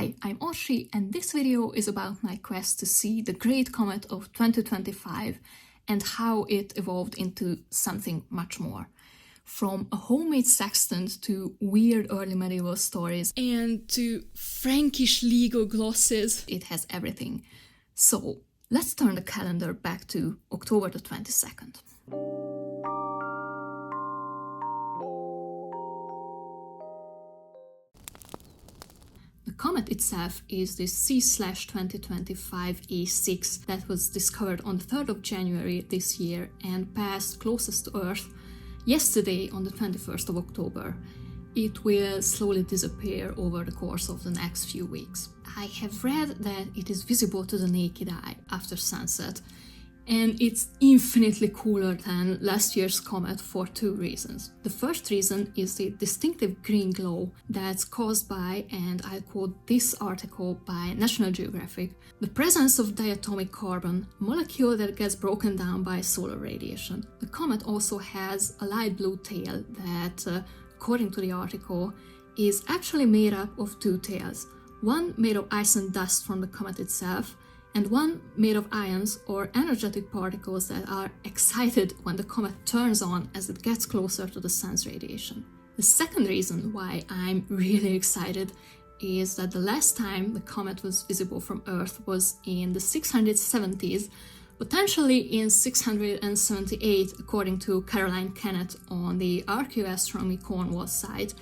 Hi, I'm Oshi, and this video is about my quest to see the Great Comet of 2025 and how it evolved into something much more. From a homemade sextant to weird early medieval stories and to Frankish legal glosses, it has everything. So let's turn the calendar back to October the 22nd. The comet itself is the C/2025 that was discovered on the 3rd of January this year and passed closest to Earth yesterday on the 21st of October. It will slowly disappear over the course of the next few weeks. I have read that it is visible to the naked eye after sunset, and it's infinitely cooler than last year's comet for two reasons. The first reason is the distinctive green glow that's caused by, and I'll quote this article by National Geographic, the presence of diatomic carbon, a molecule that gets broken down by solar radiation. The comet also has a light blue tail that, according to the article, is actually made up of two tails. One made of ice and dust from the comet itself, and one made of ions or energetic particles that are excited when the comet turns on as it gets closer to the sun's radiation. The second reason why I'm really excited is that the last time the comet was visible from Earth was in the 670s, potentially in 678 according to Caroline Kennett on the Astronomy Cornwall site,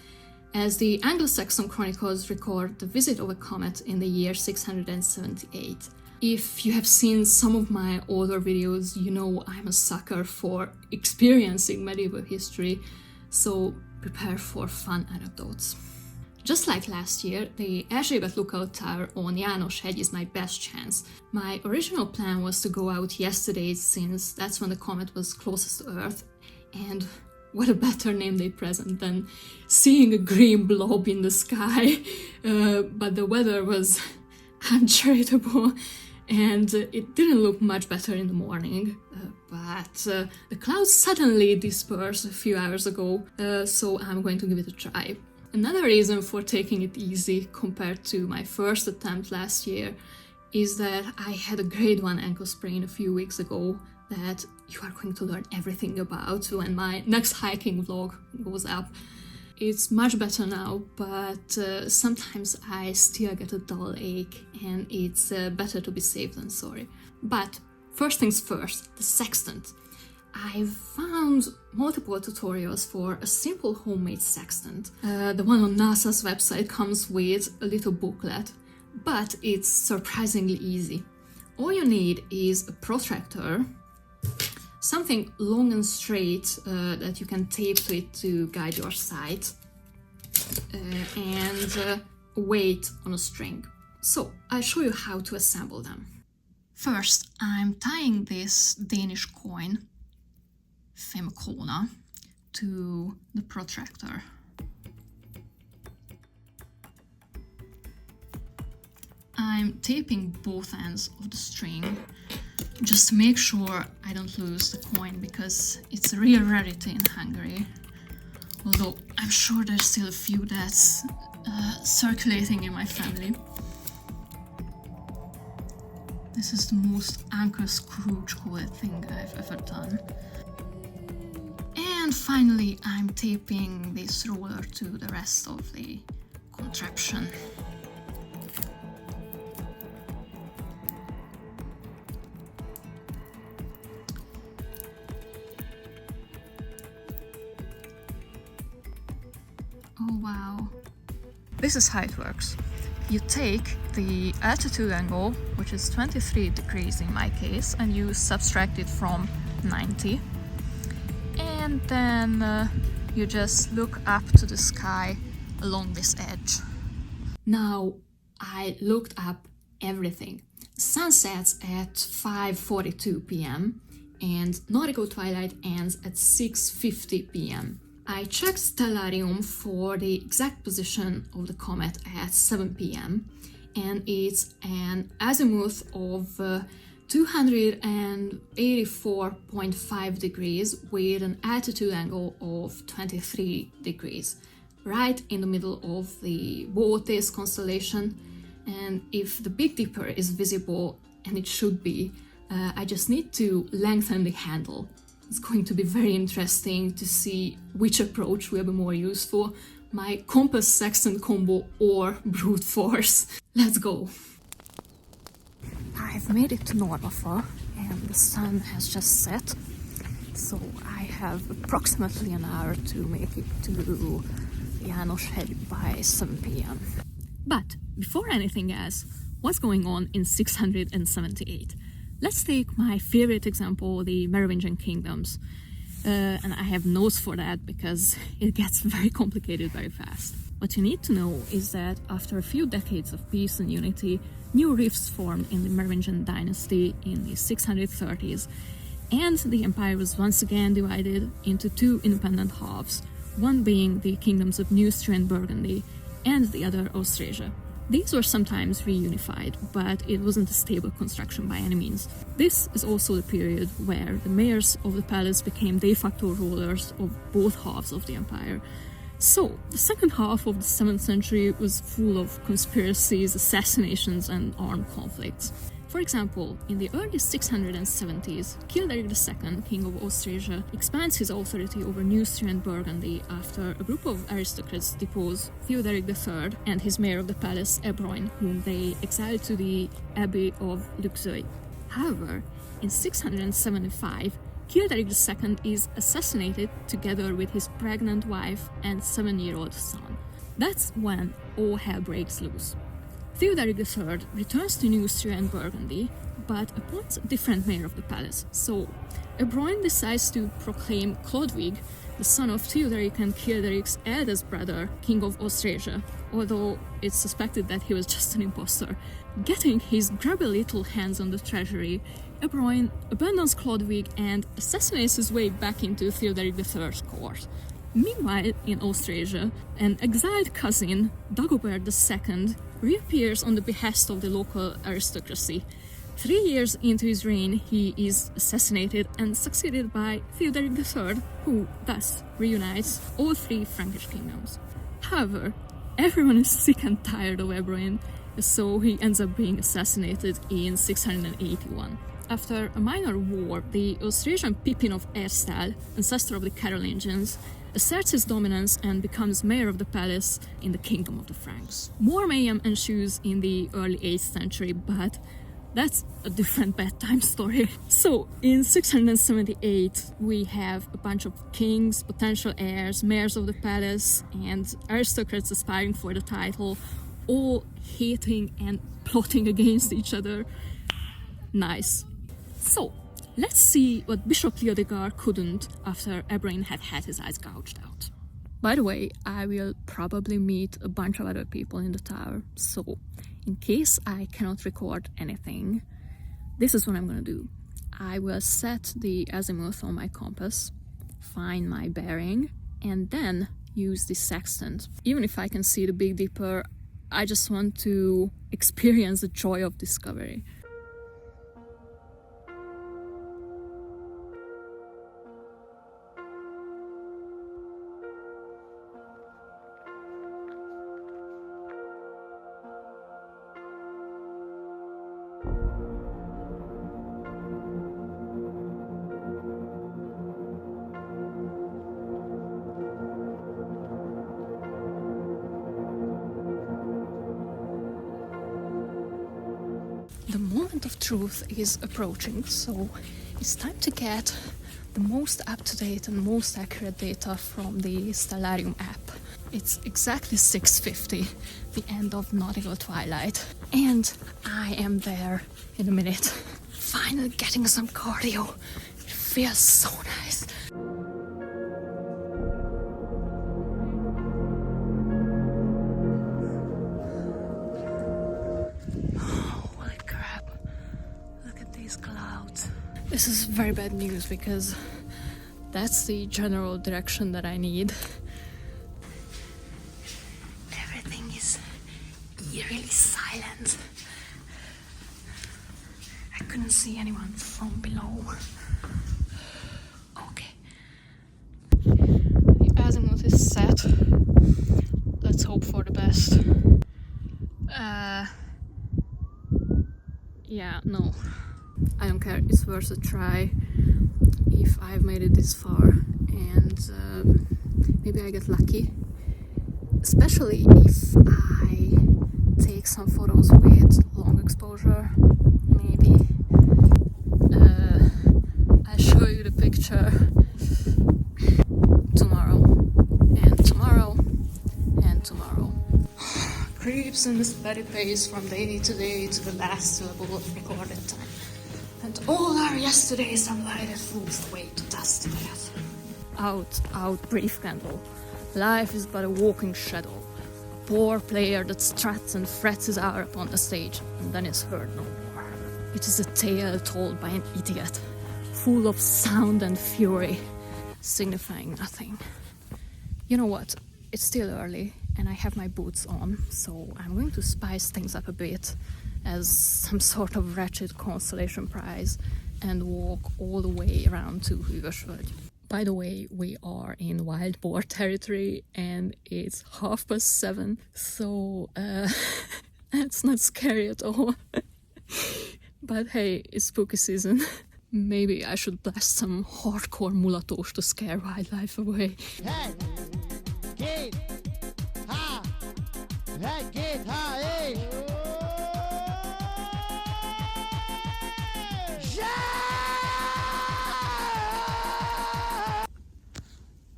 as the Anglo-Saxon chronicles record the visit of a comet in the year 678. If you have seen some of my older videos, you know I'm a sucker for experiencing medieval history, so prepare for fun anecdotes. Just like last year, the Erzsébet lookout tower on János-hegy is my best chance. My original plan was to go out yesterday since that's when the comet was closest to Earth, and what a better name day present than seeing a green blob in the sky, but the weather was uncharitable. And it didn't look much better in the morning, but the clouds suddenly dispersed a few hours ago, so I'm going to give it a try. Another reason for taking it easy compared to my first attempt last year is that I had a grade 1 ankle sprain a few weeks ago that you are going to learn everything about when my next hiking vlog goes up. It's much better now, but sometimes I still get a dull ache, and it's better to be safe than sorry. But first things first, the sextant. I found multiple tutorials for a simple homemade sextant. The one on NASA's website comes with a little booklet, but it's surprisingly easy. All you need is a protractor, something long and straight that you can tape to it to guide your sight, and a weight on a string. So I'll show you how to assemble them. First, I'm tying this Danish coin, 5 krona, to the protractor. I'm taping both ends of the string just to make sure I don't lose the coin, because it's a real rarity in Hungary. Although I'm sure there's still a few that's circulating in my family. This is the most Uncle Scrooge thing I've ever done. And finally, I'm taping this roller to the rest of the contraption. Oh wow. This is how it works. You take the altitude angle, which is 23 degrees in my case, and you subtract it from 90. And then you just look up to the sky along this edge. Now, I looked up everything. The sun sets at 5:42 p.m. and nautical twilight ends at 6:50 p.m. I checked Stellarium for the exact position of the comet at 7 p.m. and it's an azimuth of 284.5 degrees with an altitude angle of 23 degrees, right in the middle of the Boötes constellation, and if the Big Dipper is visible, and it should be, I just need to lengthen the handle. It's going to be very interesting to see which approach will be more useful, my compass sextant combo or brute force. Let's go! I've made it to Normafa and the sun has just set, so I have approximately an hour to make it to János-hegy by 7 p.m. But before anything else, what's going on in 678? Let's take my favorite example, the Merovingian kingdoms. And I have notes for that because it gets very complicated very fast. What you need to know is that after a few decades of peace and unity, new rifts formed in the Merovingian dynasty in the 630s, and the empire was once again divided into two independent halves, one being the kingdoms of Neustria and Burgundy, and the other Austrasia. These were sometimes reunified, but it wasn't a stable construction by any means. This is also the period where the mayors of the palace became de facto rulers of both halves of the empire. So, the second half of the 7th century was full of conspiracies, assassinations, and armed conflicts. For example, in the early 670s, Childeric II, king of Austrasia, expands his authority over Neustria and Burgundy after a group of aristocrats depose Theodoric III and his mayor of the palace, Ebroin, whom they exiled to the abbey of Luxeuil. However, in 675, Childeric II is assassinated together with his pregnant wife and 7-year-old son. That's when all hell breaks loose. Theodoric III returns to Neustria and Burgundy, but appoints a different mayor of the palace. So, Ebroin decides to proclaim Chlodwig, the son of Theodoric and Childeric's eldest brother, king of Austrasia, although it's suspected that he was just an impostor. Getting his grubby little hands on the treasury, Ebroin abandons Chlodwig and assassinates his way back into Theodoric III's court. Meanwhile, in Austrasia, an exiled cousin, Dagobert II, reappears on the behest of the local aristocracy. 3 years into his reign, he is assassinated and succeeded by Theodoric III, who thus reunites all three Frankish kingdoms. However, everyone is sick and tired of Ebroin, so he ends up being assassinated in 681. After a minor war, the Austrasian Pippin of Erstal, ancestor of the Carolingians, asserts his dominance and becomes mayor of the palace in the kingdom of the Franks. More mayhem ensues in the early 8th century, but that's a different bedtime story. So, in 678, we have a bunch of kings, potential heirs, mayors of the palace, and aristocrats aspiring for the title, all hating and plotting against each other. Nice. So, let's see what Bishop Leodegar couldn't after Ebroin had had his eyes gouged out. By the way, I will probably meet a bunch of other people in the tower, so in case I cannot record anything, this is what I'm gonna do. I will set the azimuth on my compass, find my bearing, and then use the sextant. Even if I can see the Big Dipper, I just want to experience the joy of discovery. The moment of truth is approaching, so it's time to get the most up-to-date and most accurate data from the Stellarium app. It's exactly 6:50, the end of nautical twilight, and I am there in a minute. Finally getting some cardio. It feels so nice. This is very bad news because that's the general direction that I need. Everything is eerily silent. I couldn't see anyone from below. Okay. The azimuth is set. Let's hope for the best. Yeah, no, I don't care, it's worth a try if I've made it this far, and maybe I get lucky, especially if I take some photos with long exposure. Maybe I'll show you the picture tomorrow, and tomorrow, and tomorrow. Creeps in a steady pace from day to day to the last syllable of recorded time. And all our yesterdays are lighted fools away to dust and death. Out, brief candle. Life is but a walking shadow. A poor player that struts and frets his hour upon the stage, and then is heard no more. It is a tale told by an idiot, full of sound and fury, signifying nothing. You know what? It's still early, and I have my boots on, so I'm going to spice things up a bit as some sort of wretched consolation prize and walk all the way around to Hűvösvölgy. By the way, we are in wild boar territory and it's 7:30, so it's not scary at all. But hey, it's spooky season. Maybe I should blast some hardcore mulatos to scare wildlife away. Hey, két, há, hey, két, há, hey.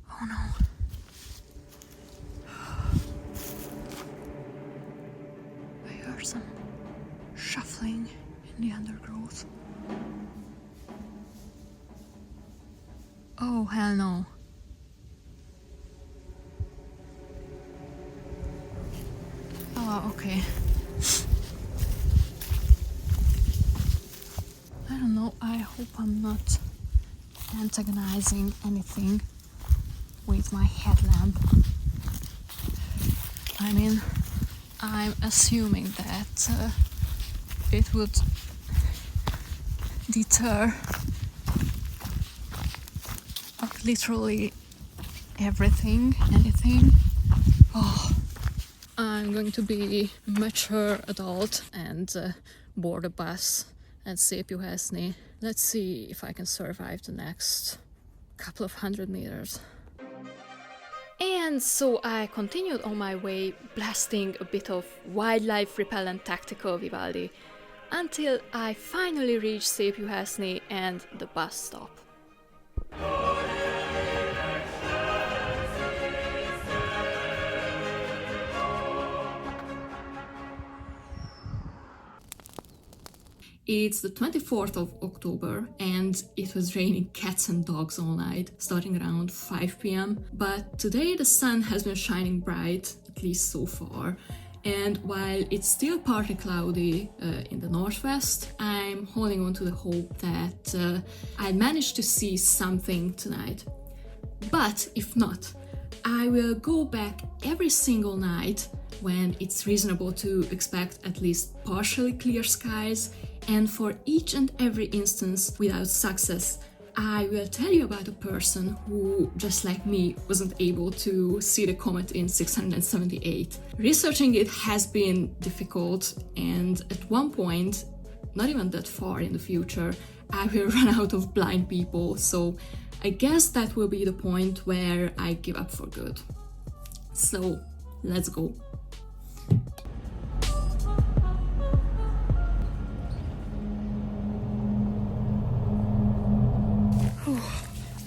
Oh no. I heard some shuffling in the undergrowth. Oh, hell no. Oh, okay. I don't know, I hope I'm not antagonizing anything with my headlamp. I mean, I'm assuming that it would deter literally everything, anything. Oh, I'm going to be a mature adult and board a bus at Szépjuhászné. Let's see if I can survive the next couple of 100 meters. And so I continued on my way, blasting a bit of wildlife repellent tactical Vivaldi, until I finally reached Szépjuhászné and the bus stop. It's the 24th of October and it was raining cats and dogs all night, starting around 5 p.m. But today the sun has been shining bright, at least so far. And while it's still partly cloudy in the northwest, I'm holding on to the hope that I'll manage to see something tonight. But if not, I will go back every single night when it's reasonable to expect at least partially clear skies, and for each and every instance without success, I will tell you about a person who, just like me, wasn't able to see the comet in 678. Researching it has been difficult, and at one point, not even that far in the future, I will run out of blind people, so I guess that will be the point where I give up for good. So, let's go.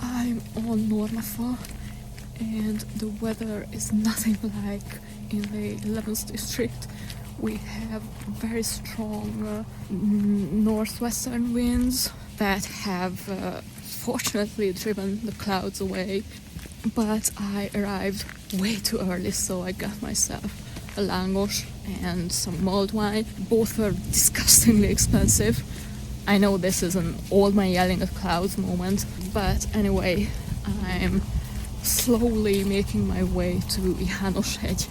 I'm on Normafa and the weather is nothing like in the 11th district. We have very strong northwestern winds that have fortunately driven the clouds away, but I arrived way too early, so I got myself a langos and some mulled wine. Both were disgustingly expensive. I know this is an old man yelling at clouds moment, but anyway, I'm slowly making my way to Jánoshegy.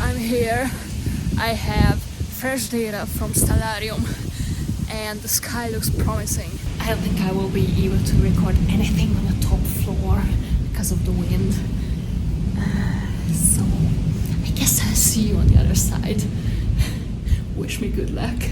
I'm here. I have fresh data from Stellarium and the sky looks promising. I don't think I will be able to record anything on the top floor because of the wind. So other side. Wish me good luck.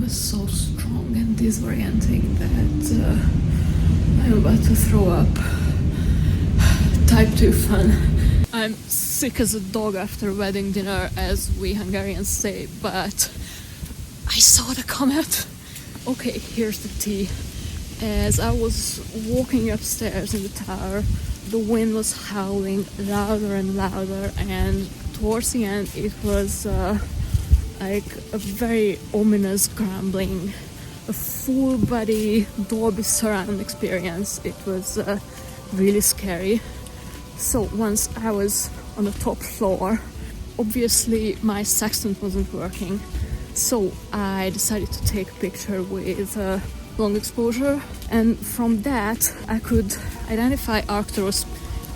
So strong and disorienting that I'm about to throw up. Type 2 fun. I'm sick as a dog after wedding dinner, as we Hungarians say, but I saw the comet. Okay, here's the tea. As I was walking upstairs in the tower, the wind was howling louder and louder, and towards the end it was like a very ominous grumbling, a full body Dolby surround experience. It was really scary. So once I was on the top floor, obviously my sextant wasn't working, so I decided to take a picture with long exposure, and from that I could identify Arcturus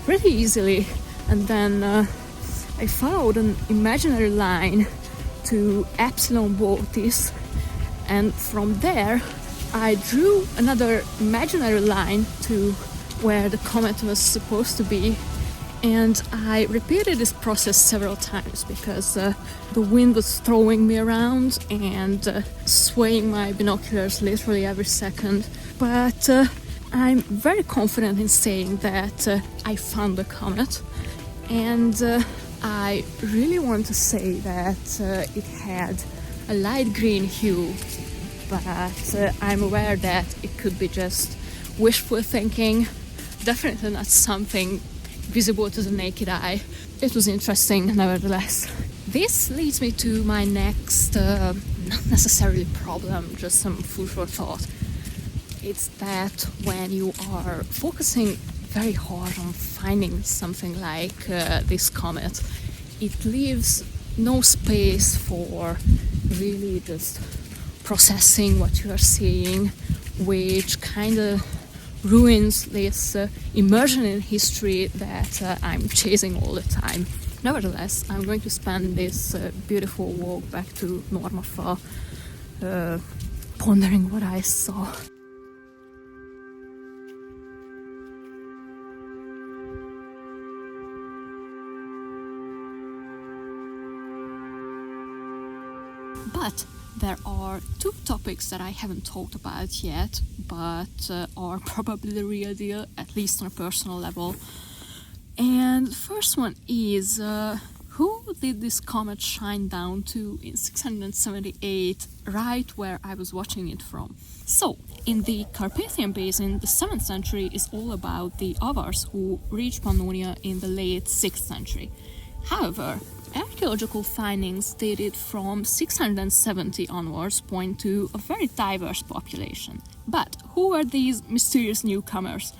pretty easily, and then I followed an imaginary line to Epsilon Bootis, and from there I drew another imaginary line to where the comet was supposed to be, and I repeated this process several times because the wind was throwing me around and swaying my binoculars literally every second. But I'm very confident in saying that I found the comet, and I really want to say that it had a light green hue, but I'm aware that it could be just wishful thinking, definitely not something visible to the naked eye. It was interesting nevertheless. This leads me to my next, not necessarily problem, just some food for thought. It's that when you are focusing very hard on finding something like this comet, it leaves no space for really just processing what you are seeing, which kind of ruins this immersion in history that I'm chasing all the time. Nevertheless, I'm going to spend this beautiful walk back to Normafa pondering what I saw. But there are two topics that I haven't talked about yet, but are probably the real deal, at least on a personal level. And the first one is, who did this comet shine down to in 678, right where I was watching it from? So, in the Carpathian Basin, the 7th century is all about the Avars who reached Pannonia in the late 6th century. However, archaeological findings dated from 670 onwards point to a very diverse population. But who are these mysterious newcomers?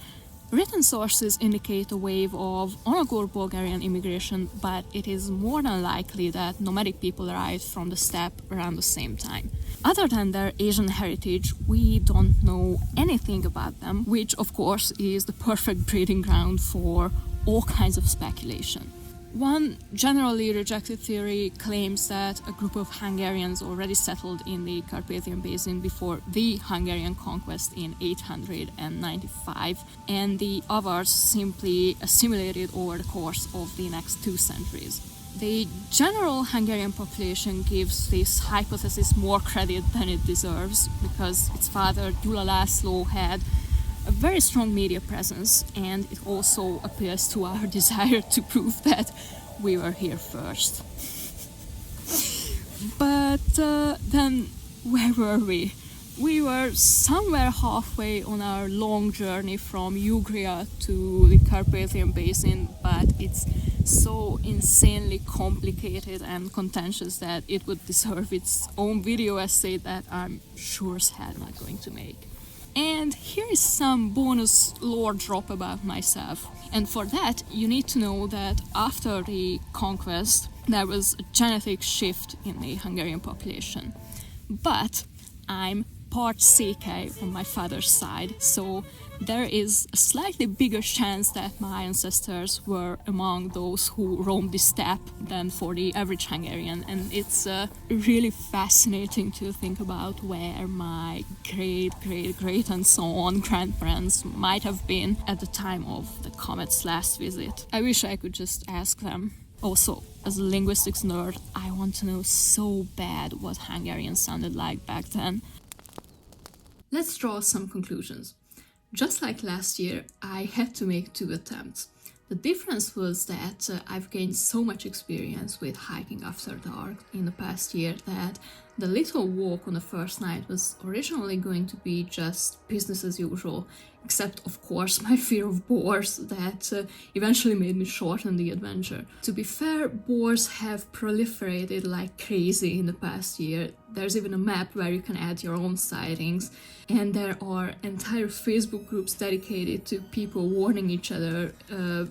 Written sources indicate a wave of Onagor Bulgarian immigration, but it is more than likely that nomadic people arrived from the steppe around the same time. Other than their Asian heritage, we don't know anything about them, which of course is the perfect breeding ground for all kinds of speculation. One generally rejected theory claims that a group of Hungarians already settled in the Carpathian Basin before the Hungarian conquest in 895, and the Avars simply assimilated over the course of the next 2 centuries. The general Hungarian population gives this hypothesis more credit than it deserves, because its father, Gyula László, had a very strong media presence, and it also appeals to our desire to prove that we were here first. But then, where were we? We were somewhere halfway on our long journey from Ugria to the Carpathian Basin, but it's so insanely complicated and contentious that it would deserve its own video essay that I'm sure as hell not going to make. And here is some bonus lore drop about myself. And for that, you need to know that after the conquest, there was a genetic shift in the Hungarian population. But I'm part Székely on my father's side, so there is a slightly bigger chance that my ancestors were among those who roamed the steppe than for the average Hungarian, and it's really fascinating to think about where my great and so on grandparents might have been at the time of the comet's last visit. I wish I could just ask them. Also, as a linguistics nerd, I want to know so bad what Hungarian sounded like back then. Let's draw some conclusions. Just like last year, I had to make 2 attempts. The difference was that I've gained so much experience with hiking after dark in the past year that the little walk on the first night was originally going to be just business as usual, except of course my fear of boars that eventually made me shorten the adventure. To be fair, boars have proliferated like crazy in the past year. There's even a map where you can add your own sightings, and there are entire Facebook groups dedicated to people warning each other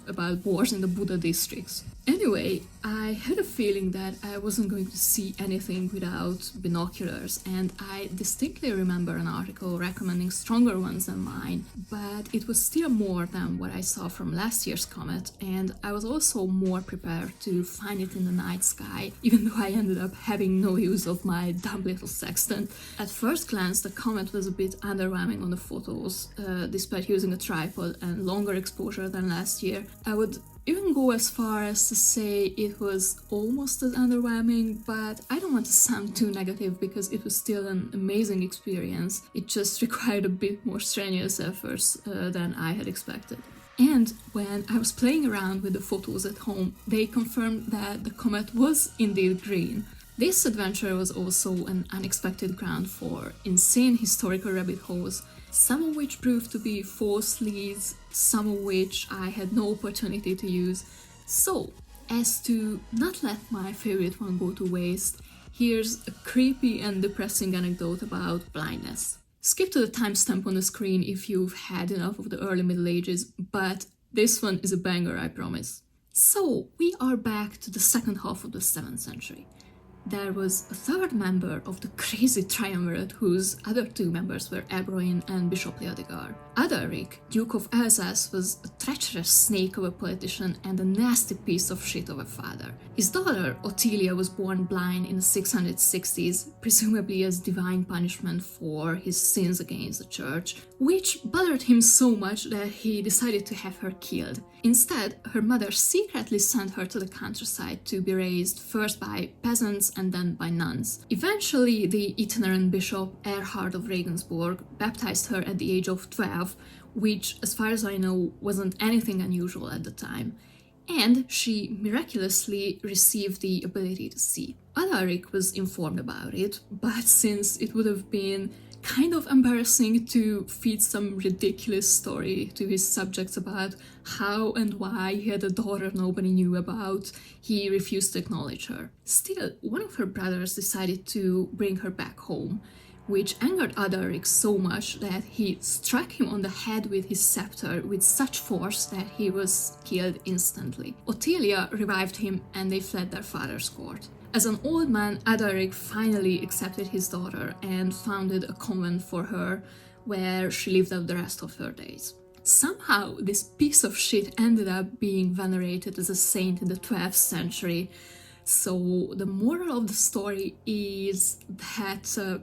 about boars in the Buda districts. Anyway, I had a feeling that I wasn't going to see anything without binoculars, and I distinctly remember an article recommending stronger ones than mine, but it was still more than what I saw from last year's comet, and I was also more prepared to find it in the night sky, even though I ended up having no use of my dumb little sextant. At first glance, the comet was a bit underwhelming on the photos, despite using a tripod and longer exposure than last year. I would even go as far as to say it was almost as underwhelming, but I don't want to sound too negative because it was still an amazing experience. It just required a bit more strenuous efforts than I had expected. And when I was playing around with the photos at home, they confirmed that the comet was indeed green. This adventure was also an unexpected ground for insane historical rabbit holes, some of which proved to be false leads, some of which I had no opportunity to use. So, as to not let my favorite one go to waste, here's a creepy and depressing anecdote about blindness. Skip to the timestamp on the screen if you've had enough of the early Middle Ages, but this one is a banger, I promise. So, we are back to the second half of the 7th century. There was a third member of the crazy triumvirate whose other 2 members were Ebroin and Bishop Leodegar. Adalric, Duke of Alsace, was a treacherous snake of a politician and a nasty piece of shit of a father. His daughter, Ottilia, was born blind in the 660s, presumably as divine punishment for his sins against the church, which bothered him so much that he decided to have her killed. Instead, her mother secretly sent her to the countryside to be raised first by peasants and then by nuns. Eventually, the itinerant bishop Erhard of Regensburg baptized her at the age of 12, which, as far as I know, wasn't anything unusual at the time, and she miraculously received the ability to see. Adalric was informed about it, but since it would have been kind of embarrassing to feed some ridiculous story to his subjects about how and why he had a daughter nobody knew about, he refused to acknowledge her. Still, one of her brothers decided to bring her back home, which angered Adalric so much that he struck him on the head with his scepter with such force that he was killed instantly. Ottilia revived him and they fled their father's court. As an old man, Adalric finally accepted his daughter and founded a convent for her, where she lived out the rest of her days. Somehow, this piece of shit ended up being venerated as a saint in the 12th century, so the moral of the story is that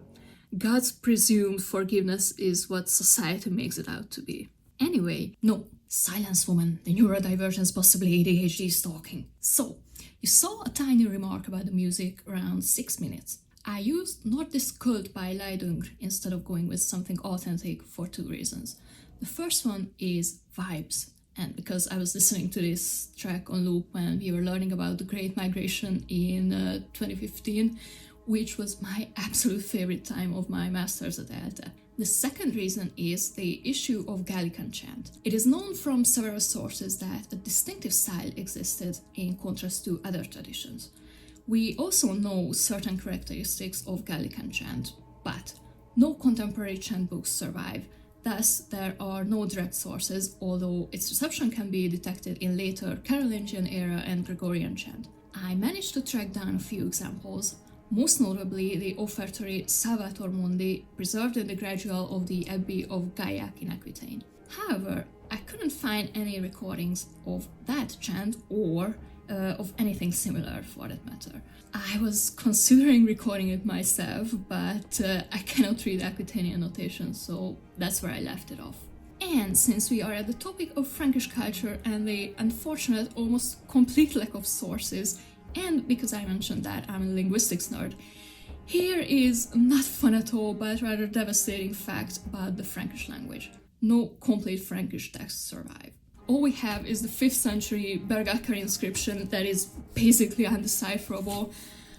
God's presumed forgiveness is what society makes it out to be. Anyway, no, silence woman, the neurodivergence possibly ADHD is talking. So, you saw a tiny remark about the music around 6 minutes. I used Nordisk Kult by Leidung instead of going with something authentic for 2 reasons. The first one is vibes, and because I was listening to this track on loop when we were learning about the Great Migration in 2015, which was my absolute favorite time of my master's at ELTE. The second reason is the issue of Gallican chant. It is known from several sources that a distinctive style existed in contrast to other traditions. We also know certain characteristics of Gallican chant, but no contemporary chant books survive, Thus, there are no direct sources, although its reception can be detected in later Carolingian era and Gregorian chant. I managed to track down a few examples, most notably the offertory Salvator Mundi, preserved in the gradual of the Abbey of Gaillac in Aquitaine. However, I couldn't find any recordings of that chant or of anything similar for that matter. I was considering recording it myself, but I cannot read Aquitanian notation, so that's where I left it off. And since we are at the topic of Frankish culture and the unfortunate, almost complete lack of sources, and because I mentioned that I'm a linguistics nerd, here is not fun at all, but rather devastating fact about the Frankish language. No complete Frankish texts survive. All we have is the 5th century Bergakkar inscription that is basically undecipherable,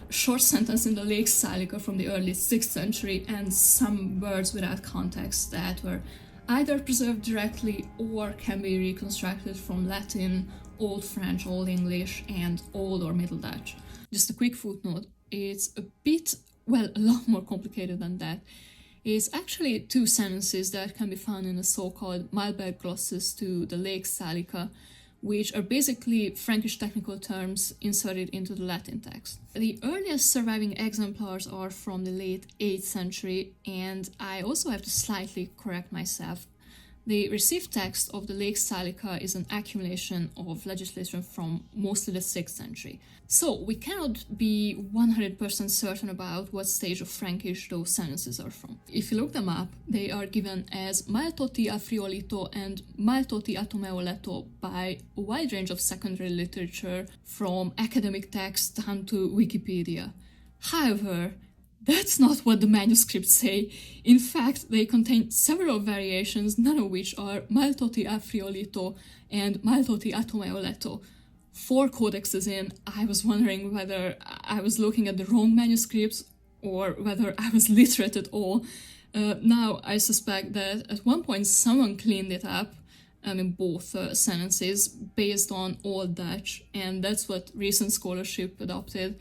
a short sentence in the Lake Salica from the early 6th century, and some words without context that were either preserved directly or can be reconstructed from Latin, Old French, Old English, and Old or Middle Dutch. Just a quick footnote, it's a lot more complicated than that. It's actually 2 sentences that can be found in the so-called Malberg glosses to the Lake Salica, which are basically Frankish technical terms inserted into the Latin text. The earliest surviving exemplars are from the late 8th century, and I also have to slightly correct myself. The received text of the Lake Salica is an accumulation of legislation from mostly the 6th century. So we cannot be 100% certain about what stage of Frankish those sentences are from. If you look them up, they are given as Maltoti a Friolito and Maltoti a Tomeoleto by a wide range of secondary literature, from academic texts down to Wikipedia. However, that's not what the manuscripts say. In fact, they contain several variations, none of which are Maltoti a Friolito and Maltoti a Tomeoleto. 4 codexes in, I was wondering whether I was looking at the wrong manuscripts or whether I was literate at all. Now, I suspect that at one point someone cleaned it up, both sentences, based on Old Dutch, and that's what recent scholarship adopted.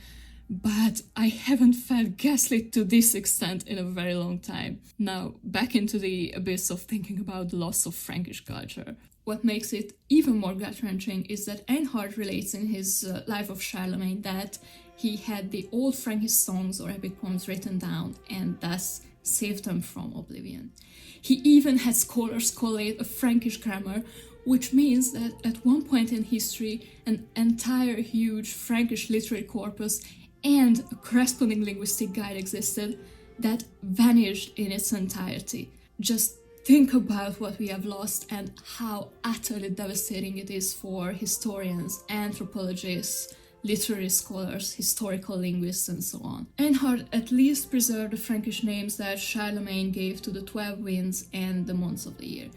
But I haven't felt gaslit to this extent in a very long time. Now, back into the abyss of thinking about the loss of Frankish culture. What makes it even more gut-wrenching is that Einhard relates in his Life of Charlemagne that he had the old Frankish songs or epic poems written down and thus saved them from oblivion. He even had scholars collate a Frankish grammar, which means that at one point in history, an entire huge Frankish literary corpus and a corresponding linguistic guide existed that vanished in its entirety. Just think about what we have lost and how utterly devastating it is for historians, anthropologists, literary scholars, historical linguists, and so on. Einhard at least preserved the Frankish names that Charlemagne gave to the 12 winds and the months of the year.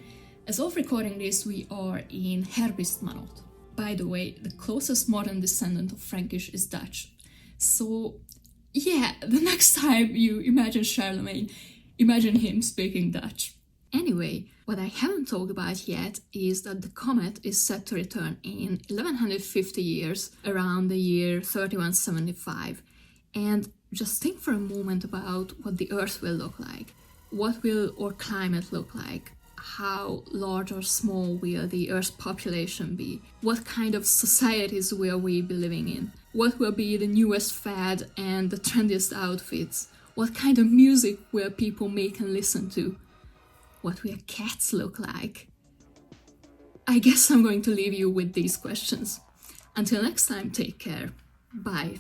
As of recording this, we are in Herbstmanot. By the way, the closest modern descendant of Frankish is Dutch. So, yeah, the next time you imagine Charlemagne, imagine him speaking Dutch. Anyway, what I haven't talked about yet is that the comet is set to return in 1150 years, around the year 3175. And just think for a moment about what the Earth will look like. What will our climate look like? How large or small will the Earth's population be? What kind of societies will we be living in? What will be the newest fad and the trendiest outfits? What kind of music will people make and listen to? What will cats look like? I guess I'm going to leave you with these questions. Until next time, take care. Bye.